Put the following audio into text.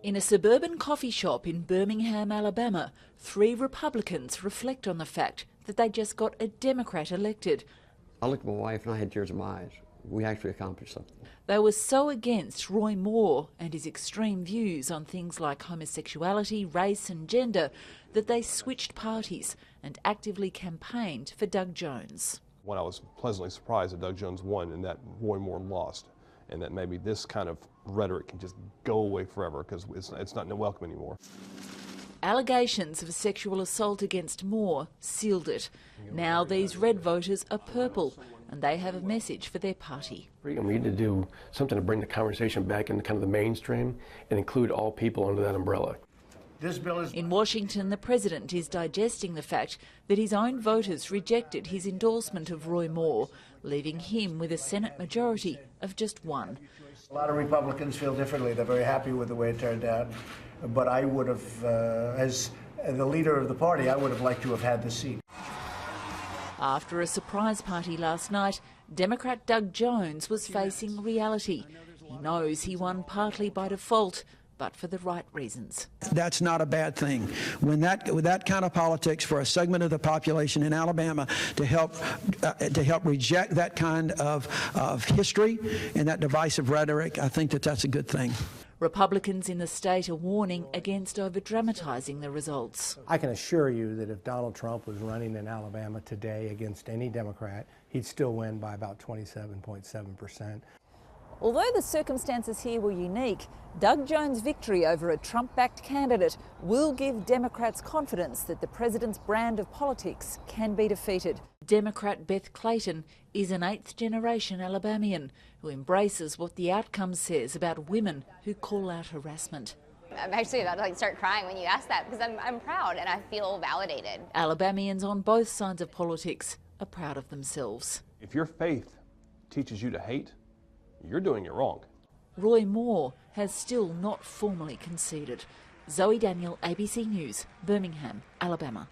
In a suburban coffee shop in Birmingham, Alabama, 3 Republicans reflect on the fact that they just got a Democrat elected. I looked at my wife and I had tears in my eyes. We actually accomplished something. They were so against Roy Moore and his extreme views on things like homosexuality, race and gender that they switched parties and actively campaigned for Doug Jones. When I was pleasantly surprised that Doug Jones won and that Roy Moore lost, and that maybe this kind of rhetoric can just go away forever because it's not welcome anymore. Allegations of sexual assault against Moore sealed it. Now these red voters are purple and they have a message for their party. We need to do something to bring the conversation back into kind of the mainstream and include all people under that umbrella. In Washington, the president is digesting the fact that his own voters rejected his endorsement of Roy Moore, leaving him with a Senate majority of just 1. A lot of Republicans feel differently. They're very happy with the way it turned out. But I would have, as the leader of the party, I would have liked to have had the seat. After a surprise party last night, Democrat Doug Jones was facing reality. He knows he won partly by default, but for the right reasons. That's not a bad thing. With that kind of politics for a segment of the population in Alabama to help reject that kind of history and that divisive rhetoric, I think that's a good thing. Republicans in the state are warning against over-dramatising the results. I can assure you that if Donald Trump was running in Alabama today against any Democrat, he'd still win by about 27.7%. Although the circumstances here were unique, Doug Jones' victory over a Trump-backed candidate will give Democrats confidence that the president's brand of politics can be defeated. Democrat Beth Clayton is an 8th-generation Alabamian who embraces what the outcome says about women who call out harassment. I'm actually about to start crying when you ask that because I'm proud and I feel validated. Alabamians on both sides of politics are proud of themselves. If your faith teaches you to hate, you're doing it wrong. Roy Moore has still not formally conceded. Zoe Daniel, ABC News, Birmingham, Alabama.